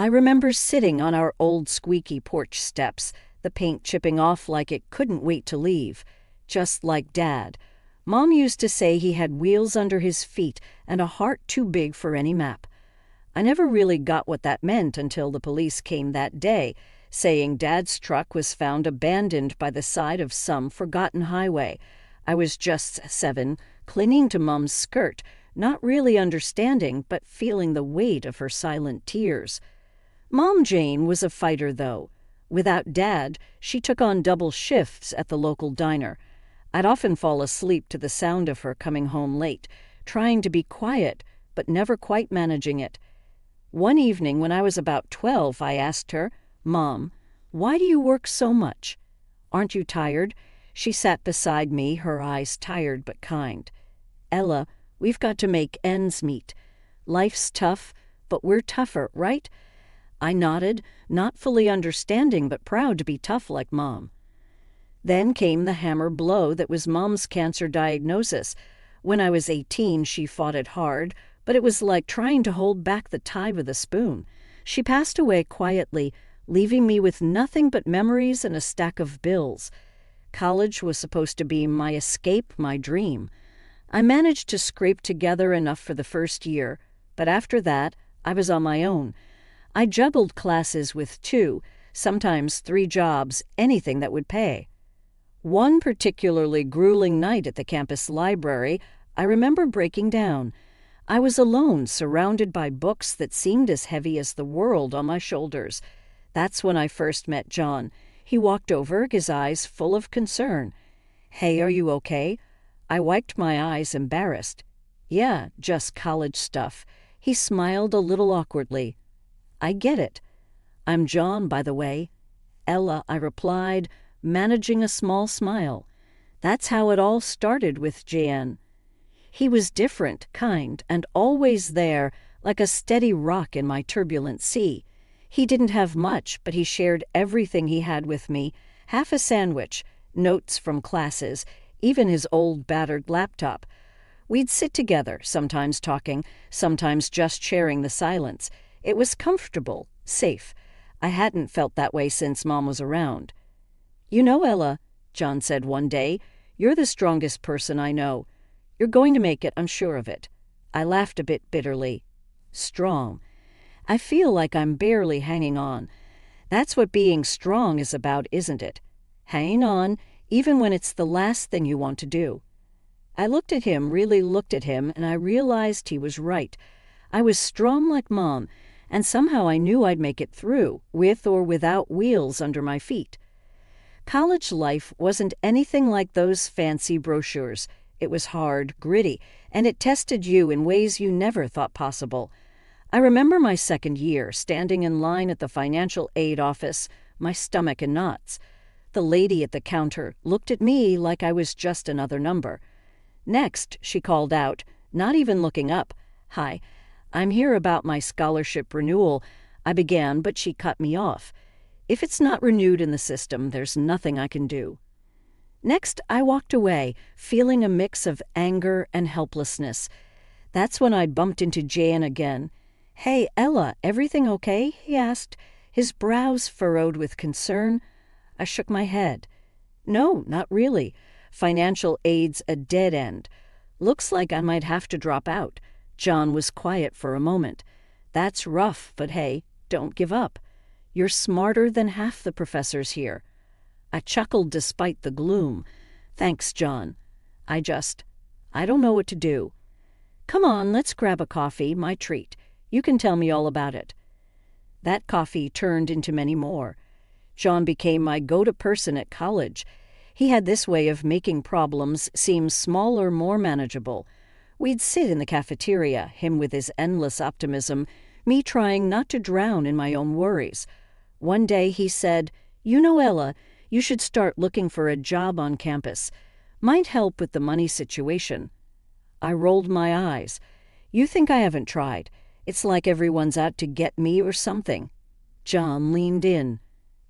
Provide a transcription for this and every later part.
I remember sitting on our old squeaky porch steps, the paint chipping off like it couldn't wait to leave. Just like Dad. Mom used to say he had wheels under his feet and a heart too big for any map. I never really got what that meant until the police came that day, saying Dad's truck was found abandoned by the side of some forgotten highway. I was just 7, clinging to Mom's skirt, not really understanding but feeling the weight of her silent tears. Mom Jane was a fighter, though. Without Dad, she took on double shifts at the local diner. I'd often fall asleep to the sound of her coming home late, trying to be quiet, but never quite managing it. One evening when I was about 12, I asked her, "Mom, why do you work so much? Aren't you tired?" She sat beside me, her eyes tired but kind. "Ella, we've got to make ends meet. Life's tough, but we're tougher, right?" I nodded, not fully understanding but proud to be tough like Mom. Then came the hammer blow that was Mom's cancer diagnosis. When I was 18, she fought it hard, but it was like trying to hold back the tide with a spoon. She passed away quietly, leaving me with nothing but memories and a stack of bills. College was supposed to be my escape, my dream. I managed to scrape together enough for the first year, but after that, I was on my own. I juggled classes with 2, sometimes 3 jobs, anything that would pay. One particularly grueling night at the campus library, I remember breaking down. I was alone, surrounded by books that seemed as heavy as the world on my shoulders. That's when I first met John. He walked over, his eyes full of concern. "Hey, are you okay?" I wiped my eyes, embarrassed. "Yeah, just college stuff." He smiled a little awkwardly. "I get it. I'm John, by the way." "Ella," I replied, managing a small smile. That's how it all started with Jan. He was different, kind, and always there, like a steady rock in my turbulent sea. He didn't have much, but he shared everything he had with me, half a sandwich, notes from classes, even his old battered laptop. We'd sit together, sometimes talking, sometimes just sharing the silence. It was comfortable, safe. I hadn't felt that way since Mom was around. "You know, Ella," John said one day, "you're the strongest person I know. You're going to make it, I'm sure of it." I laughed a bit bitterly. Strong. I feel like I'm barely hanging on. That's what being strong is about, isn't it? Hanging on, even when it's the last thing you want to do. I looked at him, really looked at him, and I realized he was right. I was strong like Mom, and somehow I knew I'd make it through, with or without wheels under my feet. College life wasn't anything like those fancy brochures. It was hard, gritty, and it tested you in ways you never thought possible. I remember my second year, standing in line at the financial aid office, my stomach in knots. The lady at the counter looked at me like I was just another number. Next, she called out, not even looking up, "Hi, I'm here about my scholarship renewal." I began, but she cut me off. If it's not renewed in the system, there's nothing I can do. Next, I walked away, feeling a mix of anger and helplessness. That's when I bumped into Jan again. "Hey, Ella, everything okay?" he asked, his brows furrowed with concern. I shook my head. "No, not really. Financial aid's a dead end. Looks like I might have to drop out." John was quiet for a moment. "That's rough, but hey, don't give up. You're smarter than half the professors here." I chuckled despite the gloom. "Thanks, John. I don't know what to do." "Come on, let's grab a coffee, my treat. You can tell me all about it." That coffee turned into many more. John became my go-to person at college. He had this way of making problems seem smaller, more manageable. We'd sit in the cafeteria, him with his endless optimism, me trying not to drown in my own worries. One day he said, "You know, Ella, you should start looking for a job on campus. Might help with the money situation." I rolled my eyes. "You think I haven't tried? It's like everyone's out to get me or something." John leaned in.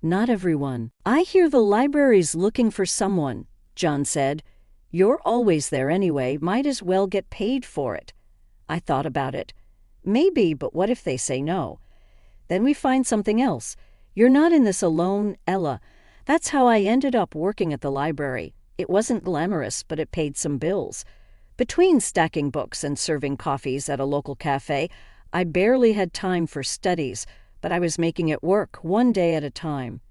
"Not everyone. I hear the library's looking for someone," John said. "You're always there anyway, might as well get paid for it." I thought about it. Maybe, but what if they say no? Then we find something else. You're not in this alone, Ella. That's how I ended up working at the library. It wasn't glamorous, but it paid some bills. Between stacking books and serving coffees at a local cafe, I barely had time for studies, but I was making it work one day at a time.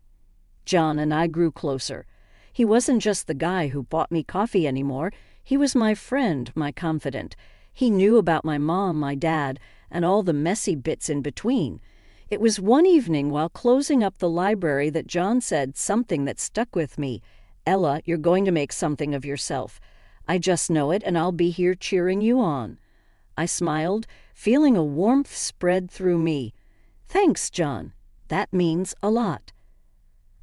John and I grew closer. He wasn't just the guy who bought me coffee anymore. He was my friend, my confidant. He knew about my mom, my dad, and all the messy bits in between. It was one evening while closing up the library that John said something that stuck with me. Ella, you're going to make something of yourself. I just know it, and I'll be here cheering you on. I smiled, feeling a warmth spread through me. Thanks, John. That means a lot.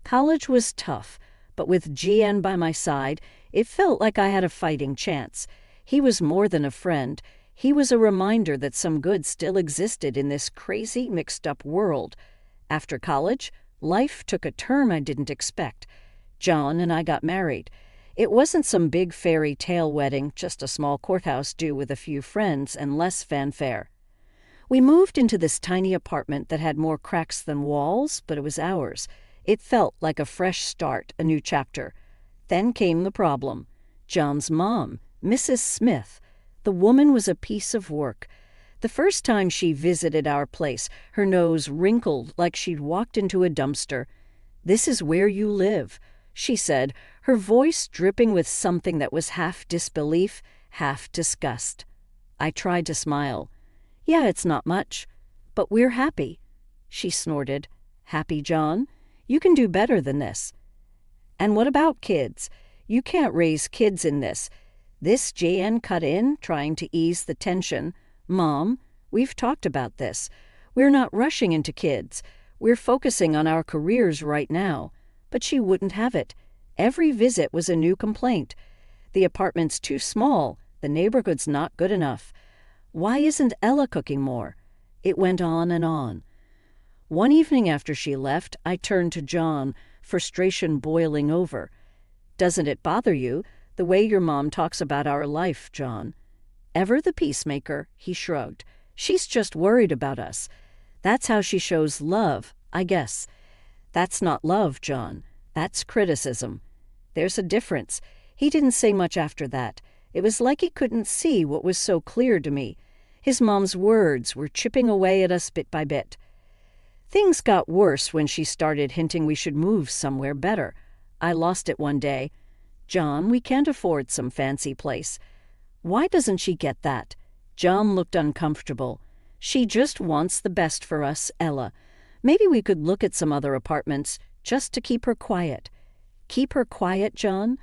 College was tough, but with GN by my side, it felt like I had a fighting chance. He was more than a friend. He was a reminder that some good still existed in this crazy, mixed-up world. After college, life took a turn I didn't expect. John and I got married. It wasn't some big fairy tale wedding, just a small courthouse due with a few friends and less fanfare. We moved into this tiny apartment that had more cracks than walls, but it was ours. It felt like a fresh start, a new chapter. Then came the problem. John's mom, Mrs. Smith. The woman was a piece of work. The first time she visited our place, her nose wrinkled like she'd walked into a dumpster. "This is where you live," she said, her voice dripping with something that was half disbelief, half disgust. I tried to smile. "Yeah, it's not much, but we're happy." She snorted. "Happy, John? You can do better than this." "And what about kids? You can't raise kids in this." This JN cut in, trying to ease the tension. "Mom, we've talked about this. We're not rushing into kids. We're focusing on our careers right now." But she wouldn't have it. Every visit was a new complaint. "The apartment's too small. The neighborhood's not good enough. Why isn't Ella cooking more?" It went on and on. One evening after she left, I turned to John, frustration boiling over. "Doesn't it bother you, the way your mom talks about our life, John?" "Ever the peacemaker," he shrugged. "She's just worried about us. That's how she shows love, I guess." "That's not love, John. That's criticism." "There's a difference." He didn't say much after that. It was like he couldn't see what was so clear to me. His mom's words were chipping away at us bit by bit. Things got worse when she started hinting we should move somewhere better. I lost it one day. "John, we can't afford some fancy place." "Why doesn't she get that?" John looked uncomfortable. "She just wants the best for us, Ella. Maybe we could look at some other apartments, just to keep her quiet." "Keep her quiet, John?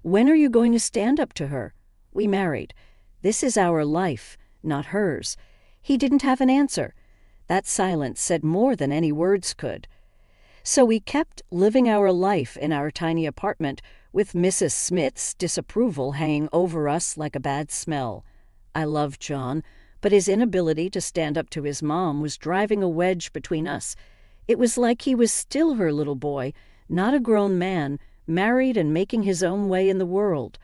When are you going to stand up to her? We married. This is our life, not hers." He didn't have an answer. That silence said more than any words could. So we kept living our life in our tiny apartment, with Mrs. Smith's disapproval hanging over us like a bad smell. I loved John, but his inability to stand up to his mom was driving a wedge between us. It was like he was still her little boy, not a grown man, married and making his own way in the world.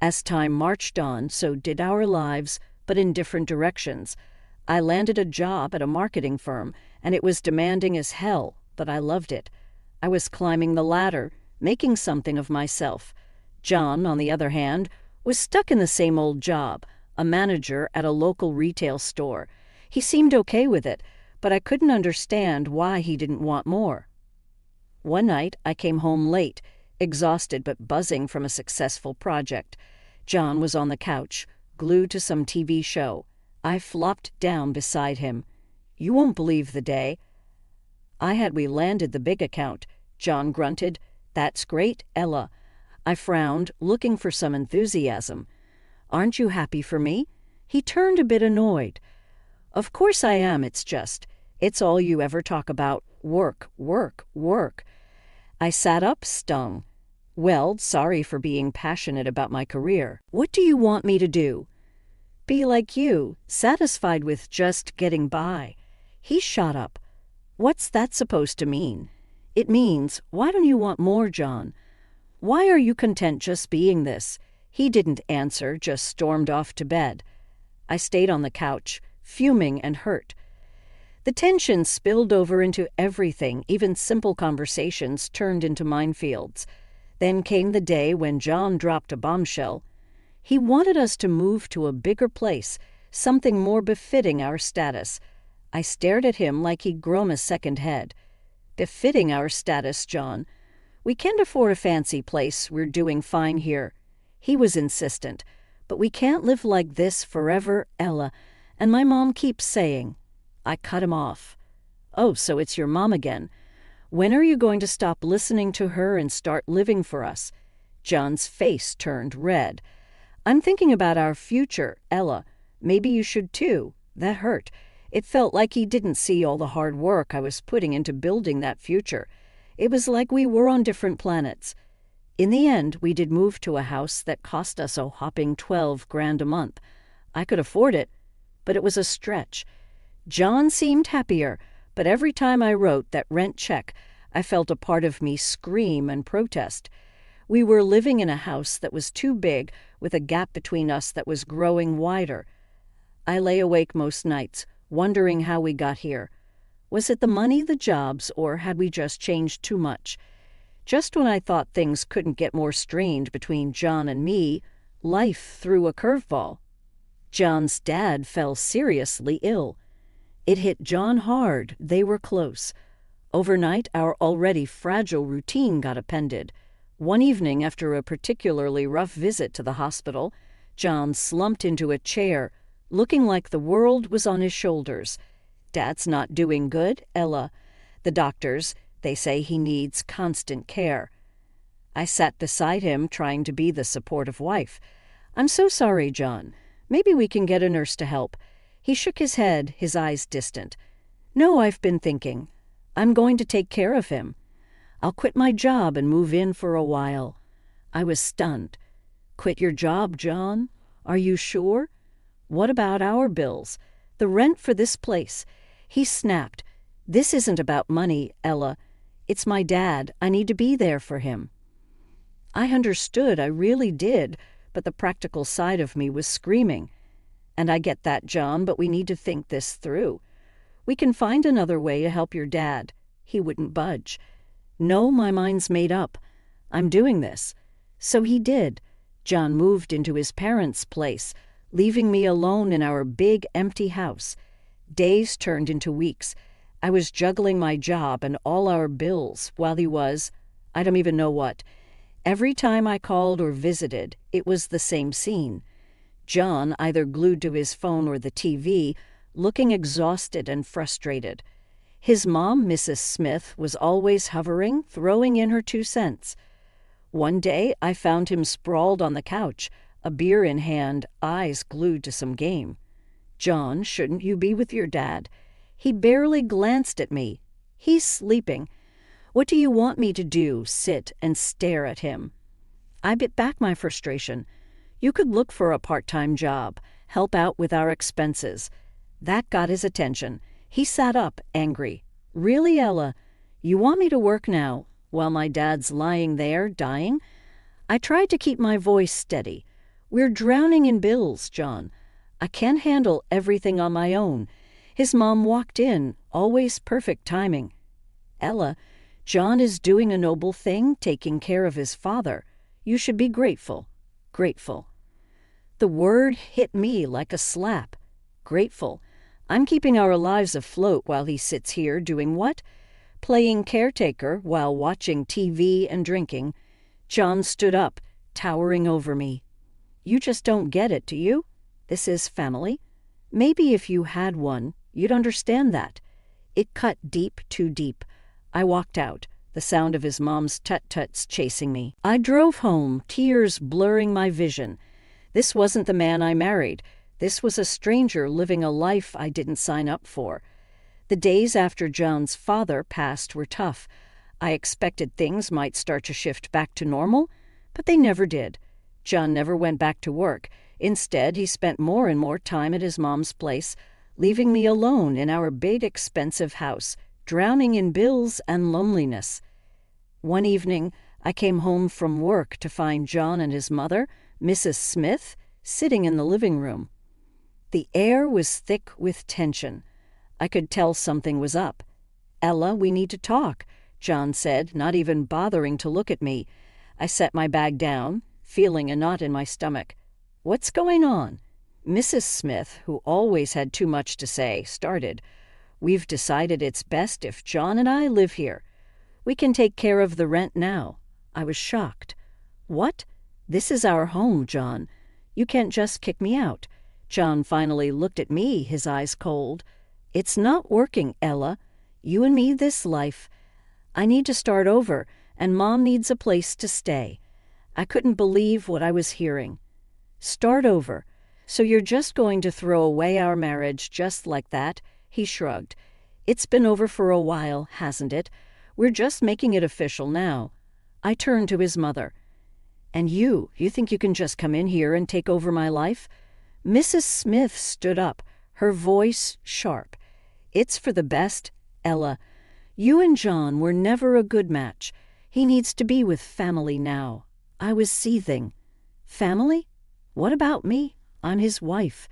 As time marched on, so did our lives, but in different directions. I landed a job at a marketing firm, and it was demanding as hell, but I loved it. I was climbing the ladder, making something of myself. John, on the other hand, was stuck in the same old job, a manager at a local retail store. He seemed okay with it, but I couldn't understand why he didn't want more. One night, I came home late, exhausted but buzzing from a successful project. John was on the couch, glued to some TV show. I flopped down beside him. "You won't believe the day." We landed the big account. John grunted. "That's great, Ella." I frowned, looking for some enthusiasm. "Aren't you happy for me?" He turned a bit annoyed. "Of course I am, it's all you ever talk about. Work, work, work." I sat up, stung. "Well, sorry for being passionate about my career. What do you want me to do?" "Be like you, satisfied with just getting by." He shot up. "What's that supposed to mean?" "It means, why don't you want more, John? Why are you content just being this?" He didn't answer, just stormed off to bed. I stayed on the couch, fuming and hurt. The tension spilled over into everything, even simple conversations turned into minefields. Then came the day when John dropped a bombshell. He wanted us to move to a bigger place, something more befitting our status. I stared at him like he'd grown a second head. Befitting our status, John. We can't afford a fancy place, we're doing fine here. He was insistent. But we can't live like this forever, Ella, and my mom keeps saying. I cut him off. Oh, so it's your mom again. When are you going to stop listening to her and start living for us? John's face turned red. I'm thinking about our future, Ella. Maybe you should too. That hurt. It felt like he didn't see all the hard work I was putting into building that future. It was like we were on different planets. In the end, we did move to a house that cost us a whopping $12,000 a month. I could afford it, but it was a stretch. John seemed happier, but every time I wrote that rent check, I felt a part of me scream and protest. We were living in a house that was too big, with a gap between us that was growing wider. I lay awake most nights, wondering how we got here. Was it the money, the jobs, or had we just changed too much? Just when I thought things couldn't get more strained between John and me, life threw a curveball. John's dad fell seriously ill. It hit John hard. They were close. Overnight, our already fragile routine got upended. One evening, after a particularly rough visit to the hospital, John slumped into a chair, looking like the world was on his shoulders. Dad's not doing good, Ella. The doctors, they say he needs constant care. I sat beside him, trying to be the supportive wife. I'm so sorry, John. Maybe we can get a nurse to help. He shook his head, his eyes distant. No, I've been thinking. I'm going to take care of him. I'll quit my job and move in for a while. I was stunned. Quit your job, John? Are you sure? What about our bills? The rent for this place? He snapped. This isn't about money, Ella. It's my dad. I need to be there for him. I understood, I really did, but the practical side of me was screaming. And I get that, John, but we need to think this through. We can find another way to help your dad. He wouldn't budge. No, my mind's made up. I'm doing this. So he did. John moved into his parents' place, leaving me alone in our big, empty house. Days turned into weeks. I was juggling my job and all our bills while he was, I don't even know what. Every time I called or visited, it was the same scene. John, either glued to his phone or the TV, looking exhausted and frustrated. His mom, Mrs. Smith, was always hovering, throwing in her 2 cents. One day, I found him sprawled on the couch, a beer in hand, eyes glued to some game. John, shouldn't you be with your dad? He barely glanced at me. He's sleeping. What do you want me to do, sit and stare at him? I bit back my frustration. You could look for a part-time job, help out with our expenses. That got his attention. He sat up, angry. Really, Ella? You want me to work now, while my dad's lying there, dying? I tried to keep my voice steady. We're drowning in bills, John. I can't handle everything on my own. His mom walked in, always perfect timing. Ella, John is doing a noble thing, taking care of his father. You should be grateful. Grateful. The word hit me like a slap. Grateful. I'm keeping our lives afloat while he sits here doing what? Playing caretaker while watching TV and drinking. John stood up, towering over me. You just don't get it, do you? This is family. Maybe if you had one, you'd understand that. It cut deep, too deep. I walked out, the sound of his mom's tut-tuts chasing me. I drove home, tears blurring my vision. This wasn't the man I married. This was a stranger living a life I didn't sign up for. The days after John's father passed were tough. I expected things might start to shift back to normal, but they never did. John never went back to work. Instead, he spent more and more time at his mom's place, leaving me alone in our big, expensive house, drowning in bills and loneliness. One evening, I came home from work to find John and his mother, Mrs. Smith, sitting in the living room. The air was thick with tension. I could tell something was up. "Ella, we need to talk," John said, not even bothering to look at me. I set my bag down, feeling a knot in my stomach. "What's going on?" Mrs. Smith, who always had too much to say, started. "We've decided it's best if John and I live here. We can take care of the rent now." I was shocked. "What? This is our home, John. You can't just kick me out." John finally looked at me, his eyes cold. "It's not working, Ella. You and me this life. I need to start over, and Mom needs a place to stay." I couldn't believe what I was hearing. "Start over? So you're just going to throw away our marriage just like that?" He shrugged. "It's been over for a while, hasn't it? We're just making it official now." I turned to his mother. "And you think you can just come in here and take over my life?" Mrs. Smith stood up, her voice sharp. "It's for the best, Ella. You and John were never a good match. He needs to be with family now." I was seething. "Family? What about me? I'm his wife."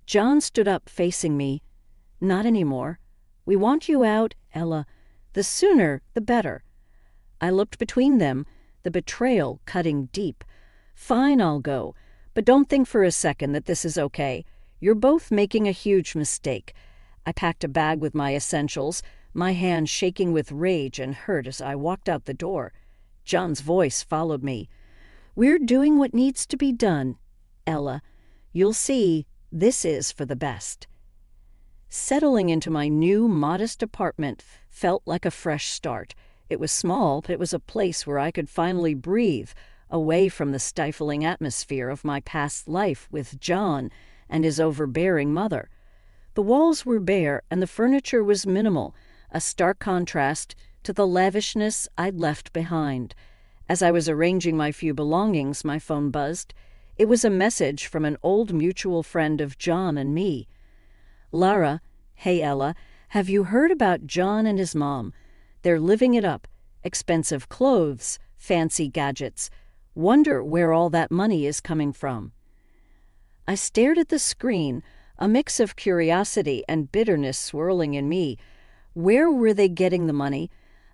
John stood up facing me. "Not anymore. We want you out, Ella. The sooner, the better." I looked between them, the betrayal cutting deep. "Fine, I'll go. But don't think for a second that this is okay. You're both making a huge mistake." I packed a bag with my essentials, my hand shaking with rage and hurt as I walked out the door. John's voice followed me. "We're doing what needs to be done, Ella. You'll see, this is for the best." Settling into my new, modest apartment felt like a fresh start. It was small, but it was a place where I could finally breathe, away from the stifling atmosphere of my past life with John and his overbearing mother. The walls were bare and the furniture was minimal, a stark contrast to the lavishness I'd left behind. As I was arranging my few belongings, my phone buzzed. It was a message from an old mutual friend of John and me. "Lara, hey Ella, have you heard about John and his mom? They're living it up. Expensive clothes, fancy gadgets. Wonder where all that money is coming from." I stared at the screen, a mix of curiosity and bitterness swirling in me. Where were they getting the money?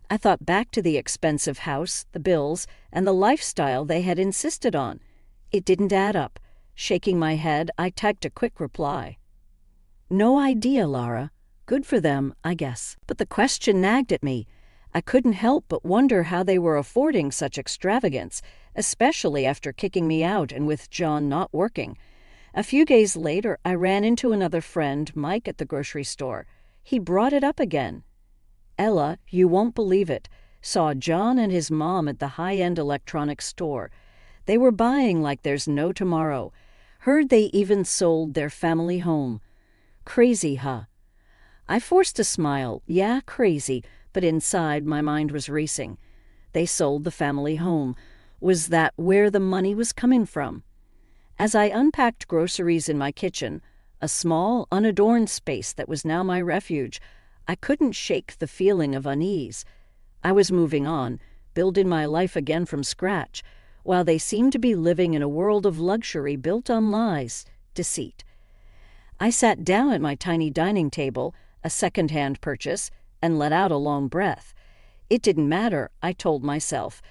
I thought back to the expensive house, the bills, and the lifestyle they had insisted on. It didn't add up. Shaking my head, I typed a quick reply. "No idea, Lara. Good for them, I guess." But the question nagged at me. I couldn't help but wonder how they were affording such extravagance, especially after kicking me out and with John not working. A few days later, I ran into another friend, Mike, at the grocery store. He brought it up again. "Ella, you won't believe it. Saw John and his mom at the high-end electronics store. They were buying like there's no tomorrow. Heard they even sold their family home. Crazy, huh?" I forced a smile. Yeah, crazy, but inside my mind was racing. They sold the family home. Was that where the money was coming from? As I unpacked groceries in my kitchen, a small, unadorned space that was now my refuge, I couldn't shake the feeling of unease. I was moving on, building my life again from scratch, while they seemed to be living in a world of luxury built on lies, deceit. I sat down at my tiny dining table, a second-hand purchase, and let out a long breath. It didn't matter, I told myself.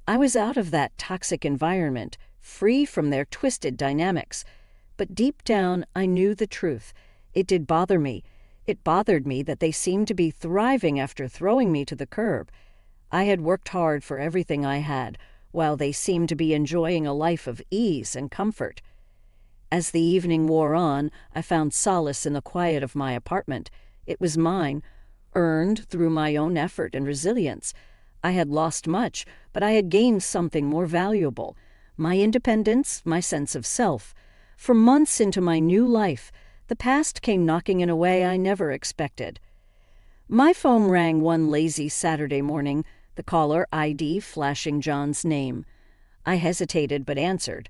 I was out of that toxic environment, free from their twisted dynamics. But deep down, I knew the truth. It did bother me. It bothered me that they seemed to be thriving after throwing me to the curb. I had worked hard for everything I had, while they seemed to be enjoying a life of ease and comfort. As the evening wore on, I found solace in the quiet of my apartment. It was mine, earned through my own effort and resilience. I had lost much, but I had gained something more valuable. My independence, my sense of self. For months into my new life, the past came knocking in a way I never expected. My phone rang one lazy Saturday morning, the caller ID flashing John's name. I hesitated but answered.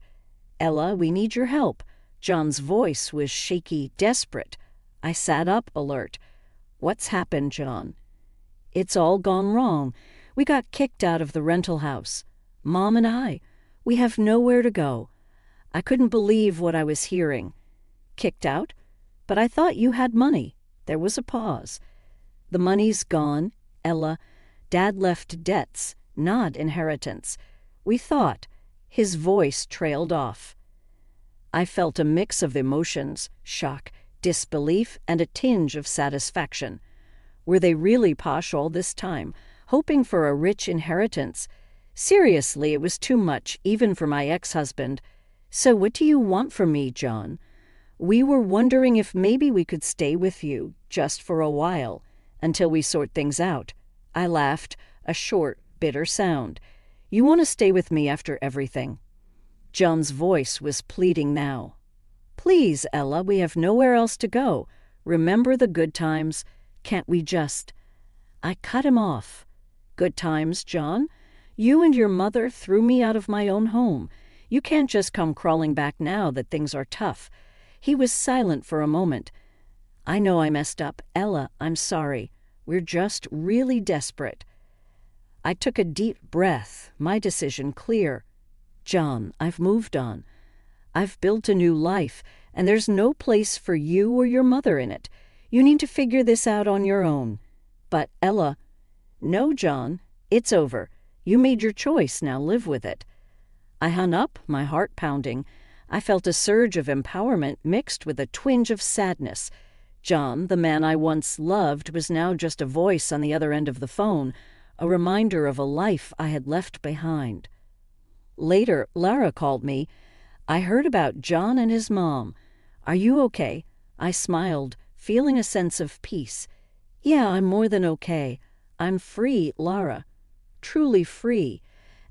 "Ella, we need your help." John's voice was shaky, desperate. I sat up, alert. "What's happened, John?" "It's all gone wrong. We got kicked out of the rental house. Mom and I. We have nowhere to go." I couldn't believe what I was hearing. "Kicked out? But I thought you had money." There was a pause. The money's gone, Ella. Dad left debts, not inheritance. We thought. His voice trailed off. I felt a mix of emotions, shock, disbelief, and a tinge of satisfaction. Were they really posh all this time, hoping for a rich inheritance? Seriously, it was too much, even for my ex-husband. So what do you want from me, John? We were wondering if maybe we could stay with you, just for a while, until we sort things out. I laughed, a short, bitter sound. You want to stay with me after everything? John's voice was pleading now. Please, Ella, we have nowhere else to go. Remember the good times. Can't we just... I cut him off. Good times, John? You and your mother threw me out of my own home. You can't just come crawling back now that things are tough. He was silent for a moment. I know I messed up. Ella, I'm sorry. We're just really desperate. I took a deep breath, my decision clear. John, I've moved on. I've built a new life, and there's no place for you or your mother in it. You need to figure this out on your own. But, Ella... No, John, it's over. You made your choice, now live with it. I hung up, my heart pounding. I felt a surge of empowerment mixed with a twinge of sadness. John, the man I once loved, was now just a voice on the other end of the phone, a reminder of a life I had left behind. Later, Lara called me. I heard about John and his mom. Are you okay? I smiled, feeling a sense of peace. Yeah, I'm more than okay. I'm free, Lara. Truly free.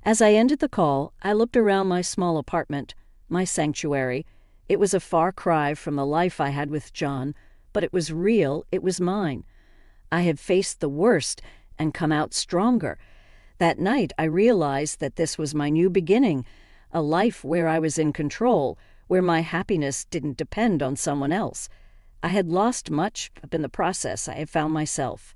As I ended the call, I looked around my small apartment, my sanctuary. It was a far cry from the life I had with John, but it was real, it was mine. I had faced the worst and come out stronger. That night I realized that this was my new beginning, a life where I was in control, where my happiness didn't depend on someone else. I had lost much, but in the process I had found myself.